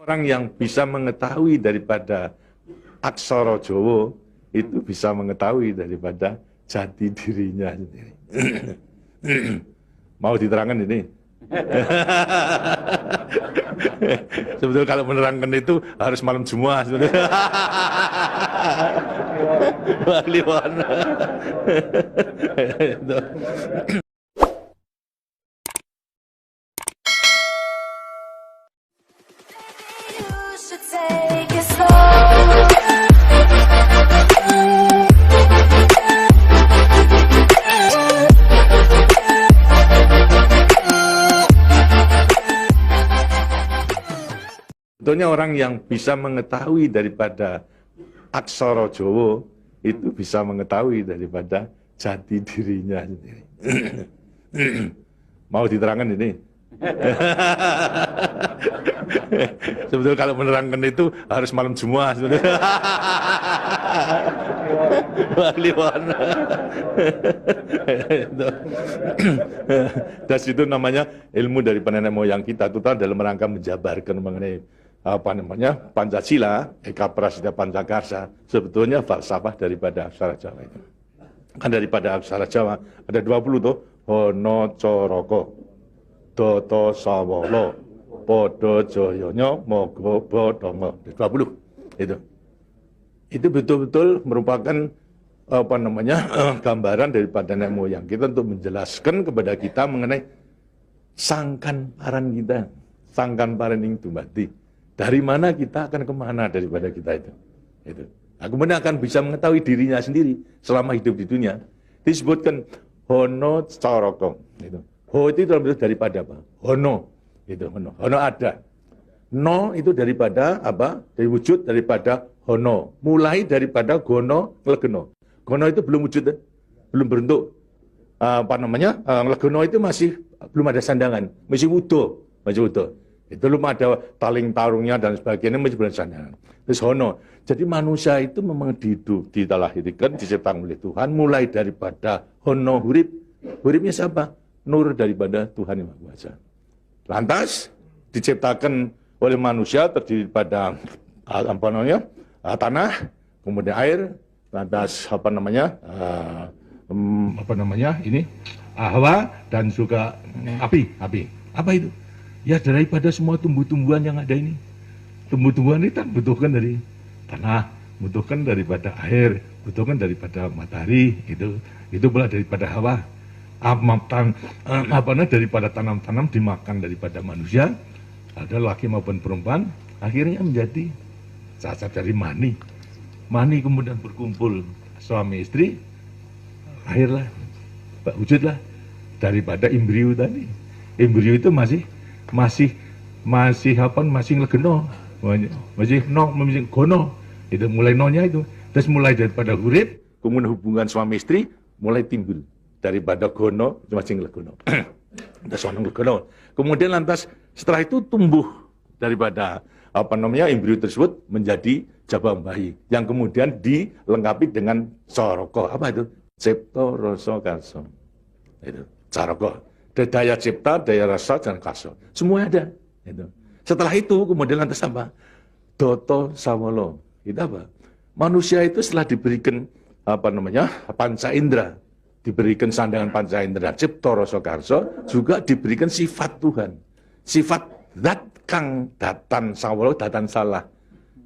Orang yang bisa mengetahui daripada aksara Jawa itu bisa mengetahui daripada jati dirinya sendiri. Mau diterangkan ini? Sebetulnya kalau menerangkan itu harus malam Jumat sebetulnya. Waliwana. Sebetulnya orang yang bisa mengetahui daripada aksara Jawa itu bisa mengetahui daripada jati dirinya sendiri. Mau diterangkan ini? Sebetulnya kalau menerangkan itu harus malam Jumat sebetulnya. Waliwana. Dan itu namanya ilmu dari nenek moyang kita itu dalam rangka menjabarkan mengenai Pancasila, Eka Prasetya Pancakarsa, sebetulnya falsafah daripada aksara Jawa itu. Kan daripada aksara Jawa ada 20 tuh, Hono Coroko, Doto Sawolo, Podo Joyonya, Mogo Bodongo, 20 itu. Itu betul-betul merupakan gambaran daripada nenek moyang kita untuk menjelaskan kepada kita mengenai sangkan paran kita, sangkan paran ing dumadi. Dari mana kita akan kemana daripada kita itu. Nah, kemudian akan bisa mengetahui dirinya sendiri selama hidup di dunia. Disebutkan Hono Coroko. Ho itu daripada apa? Hono. Hono. Hono ada. No itu daripada apa? Dari wujud daripada Hono. Mulai daripada Gono Nglegeno. Gono itu belum wujud, belum berbentuk. Nglegeno itu masih belum ada sandangan, masih wudo, Itu belum ada taling tarungnya dan sebagainya, masih belum sandangan. Terus Hono. Jadi manusia itu memang dilahirkan, diciptakan oleh Tuhan, mulai daripada Hono hurip. Huripnya siapa? Nur daripada Tuhan Yang Maha Kuasa. Lantas diciptakan oleh manusia terdiri pada tanah, kemudian air, lantas hawa dan juga api. Apa itu? Ya daripada semua tumbuh-tumbuhan yang ada ini. Tumbuh-tumbuhan ini kan butuhkan dari tanah, butuhkan daripada air, butuhkan daripada matahari, itu pula daripada hawa. Daripada tanam-tanam dimakan daripada manusia, ada laki maupun perempuan, akhirnya menjadi cacat dari mani. Mani kemudian berkumpul suami istri, lahirlah, wujudlah daripada embrio tadi. Embrio itu masih nglegeno, masih gono. Itu mulai nonya itu. Terus mulai daripada hurip, kemudian hubungan suami istri mulai timbul daripada gono masih nglegono. Kemudian lantas setelah itu tumbuh daripada embrio tersebut menjadi jabang bayi yang kemudian dilengkapi dengan coroko. Apa itu? Cipta rasa karsa. Itu coroko. Daya cipta, daya rasa dan karsa. Semua ada. Itu. Setelah itu kemudian lantas apa? Doto sawolo. Itu apa? Manusia itu setelah diberikan panca indera, diberikan sandangan panca indera, cipta rasa karsa, juga diberikan sifat Tuhan. Sifat zat kang datan sawolo, datan salah.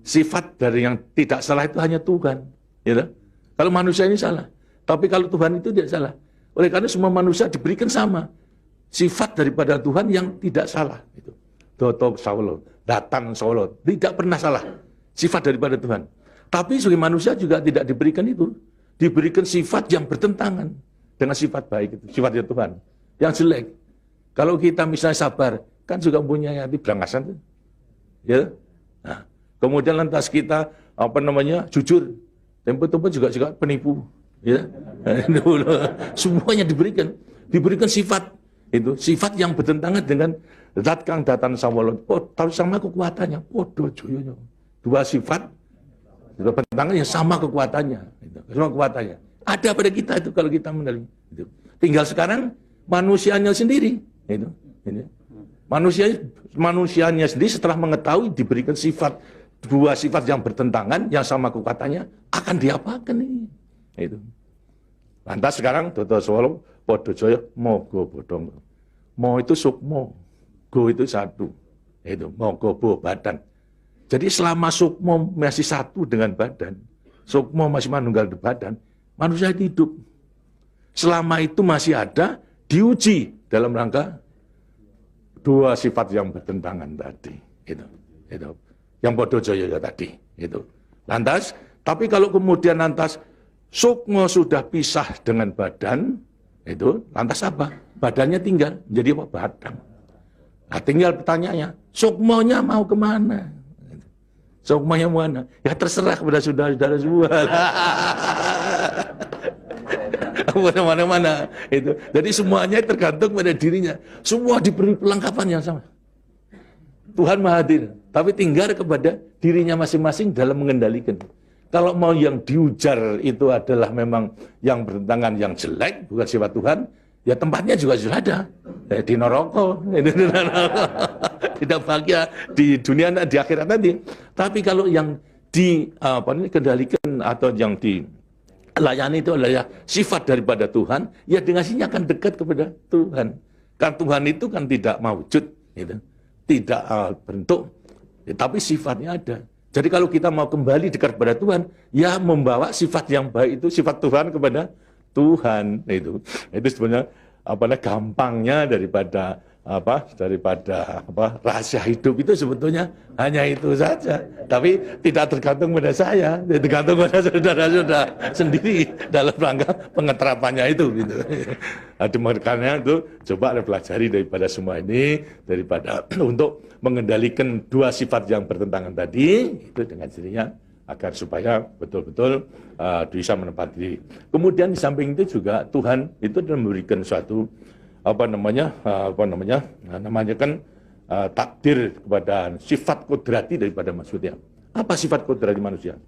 Sifat dari yang tidak salah itu hanya Tuhan. Ya, kalau manusia ini salah, tapi kalau Tuhan itu tidak salah. Oleh karena semua manusia diberikan sama sifat daripada Tuhan yang tidak salah. Itu Doto sawolo, datan sawolo, tidak pernah salah. Sifat daripada Tuhan. Tapi sebagai manusia juga tidak diberikan itu. Diberikan sifat yang bertentangan dengan sifat baik itu, sifatnya Tuhan. Yang jelek. Kalau kita misalnya sabar, kan juga punya hati berangasan. Ya. Nah, kemudian lantas kita jujur. Tempo-tempo juga penipu. Ya. Semuanya diberikan sifat itu, sifat yang bertentangan dengan zat kang datan sawolo. Tahu sama kekuatannya. Podo joyonya. Dua sifat bertentangan yang sama kekuatannya. Semua kekuatannya. Ada pada kita itu kalau kita menerima. Tinggal sekarang manusianya sendiri. Manusianya sendiri setelah mengetahui diberikan dua sifat yang bertentangan, yang sama kekuatannya, akan diapakan ini? Itu. Lantas sekarang Dodo Solo, Podo Joyo, Mogo Bodong. Mo itu sukmo, go itu satu. Itu Mogo Bo badan. Jadi selama sukmo masih satu dengan badan, sukmo masih manunggal di badan, manusia hidup. Selama itu masih ada, diuji dalam rangka dua sifat yang bertentangan tadi. Itu. Yang Podo Joyo tadi. Itu. Lantas, tapi kalau kemudian lantas sukmo sudah pisah dengan badan, itu lantas apa? Badannya tinggal menjadi apa? Badan. Nah, tinggal pertanyaannya, sukmonya mau kemana? Sukmonya mana? Ya terserah kepada saudara-saudara semua. Mana-mana itu. Jadi semuanya tergantung pada dirinya. Semua diberi perlengkapan yang sama. Tuhan Maha Hadir, tapi tinggal kepada dirinya masing-masing dalam mengendalikan. Kalau mau yang diujar itu adalah memang yang bertentangan, yang jelek, bukan sifat Tuhan, ya tempatnya juga sudah ada. Di neraka, tidak bahagia di dunia, di akhirat nanti. Tapi kalau yang dikendalikan atau yang dilayani itu adalah sifat daripada Tuhan, ya dengan sini akan dekat kepada Tuhan. Kan Tuhan itu kan tidak mewujud, gitu. Tidak bentuk, tapi sifatnya ada. Jadi kalau kita mau kembali dekat kepada Tuhan, ya membawa sifat yang baik itu, sifat Tuhan kepada Tuhan. Itu sebenarnya gampangnya daripada rahasia hidup itu sebetulnya hanya itu saja. Tapi tidak tergantung pada saya, tergantung pada saudara-saudara sendiri dalam rangka pengeterapannya itu. Gitu. Makanya itu coba pelajari daripada semua ini, daripada untuk mengendalikan dua sifat yang bertentangan tadi itu dengan sendirinya agar supaya betul-betul bisa menempati diri. Kemudian di samping itu juga Tuhan itu memberikan suatu takdir kepada sifat kodrati daripada manusia. Apa sifat kodrati manusia?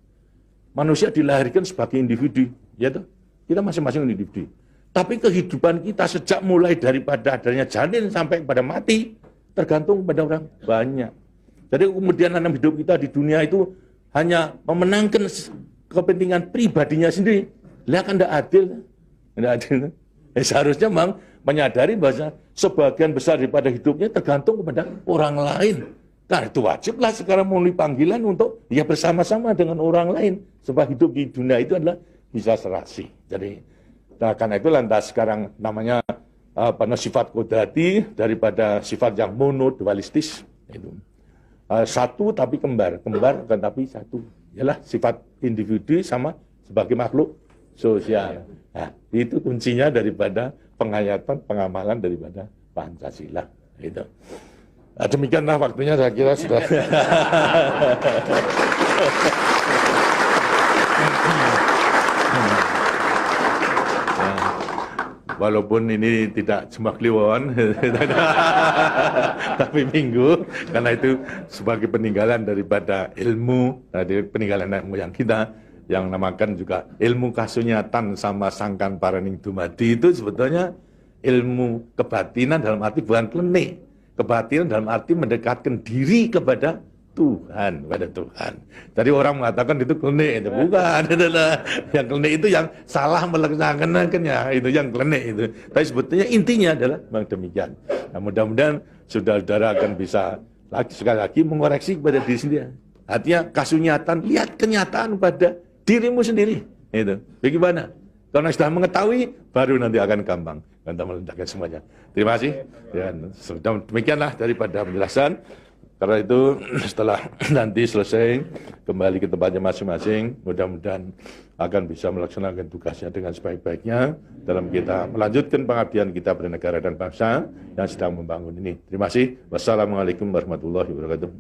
Manusia dilahirkan sebagai individu, ya toh? Kita masing-masing individu. Tapi kehidupan kita sejak mulai daripada adanya janin sampai pada mati tergantung pada orang banyak. Jadi kemudian dalam hidup kita di dunia itu hanya memenangkan kepentingan pribadinya sendiri. Lihat kan tidak adil. Tidak adil. Seharusnya memang menyadari bahwa sebagian besar daripada hidupnya tergantung kepada orang lain. Nah itu wajiblah sekarang memenuhi panggilan untuk ya bersama-sama dengan orang lain. Sebab hidup di dunia itu adalah bisa serasi. Jadi karena itu lantas sekarang namanya sifat kodrati daripada sifat yang monodualistis. Itu. Satu tapi kembar tapi satu. Ialah sifat individu sama sebagai makhluk sosial. Nah, itu kuncinya daripada penghayatan, pengamalan daripada Pancasila. Itu. Nah, demikianlah waktunya saya kira sudah. Walaupun ini tidak cuma kliwon, tapi minggu, karena itu sebagai peninggalan daripada ilmu, dari peninggalan moyang kita, yang namakan juga ilmu kasunyatan sama sangkan paraning dumadi itu sebetulnya ilmu kebatinan dalam arti bukan klenik. Kebatinan dalam arti mendekatkan diri kepada Tuhan, kepada Tuhan. Jadi orang mengatakan itu klenik, itu bukan. Yang klenik itu yang salah melaksanakannya, itu yang klenik itu. Tapi sebetulnya intinya adalah memang demikian. Nah, mudah-mudahan saudara-saudara akan bisa sekali lagi mengoreksi kepada diri sendiri. Artinya kasunyatan, lihat kenyataan pada dirimu sendiri. Itu. Bagaimana? Karena sudah mengetahui, baru nanti akan gampang. Kita meletakkan semuanya. Terima kasih. Dan demikianlah daripada penjelasan. Karena itu setelah nanti selesai kembali ke tempatnya masing-masing, mudah-mudahan akan bisa melaksanakan tugasnya dengan sebaik-baiknya dalam kita melanjutkan pengabdian kita pada negara dan bangsa yang sedang membangun ini. Terima kasih. Wassalamualaikum warahmatullahi wabarakatuh.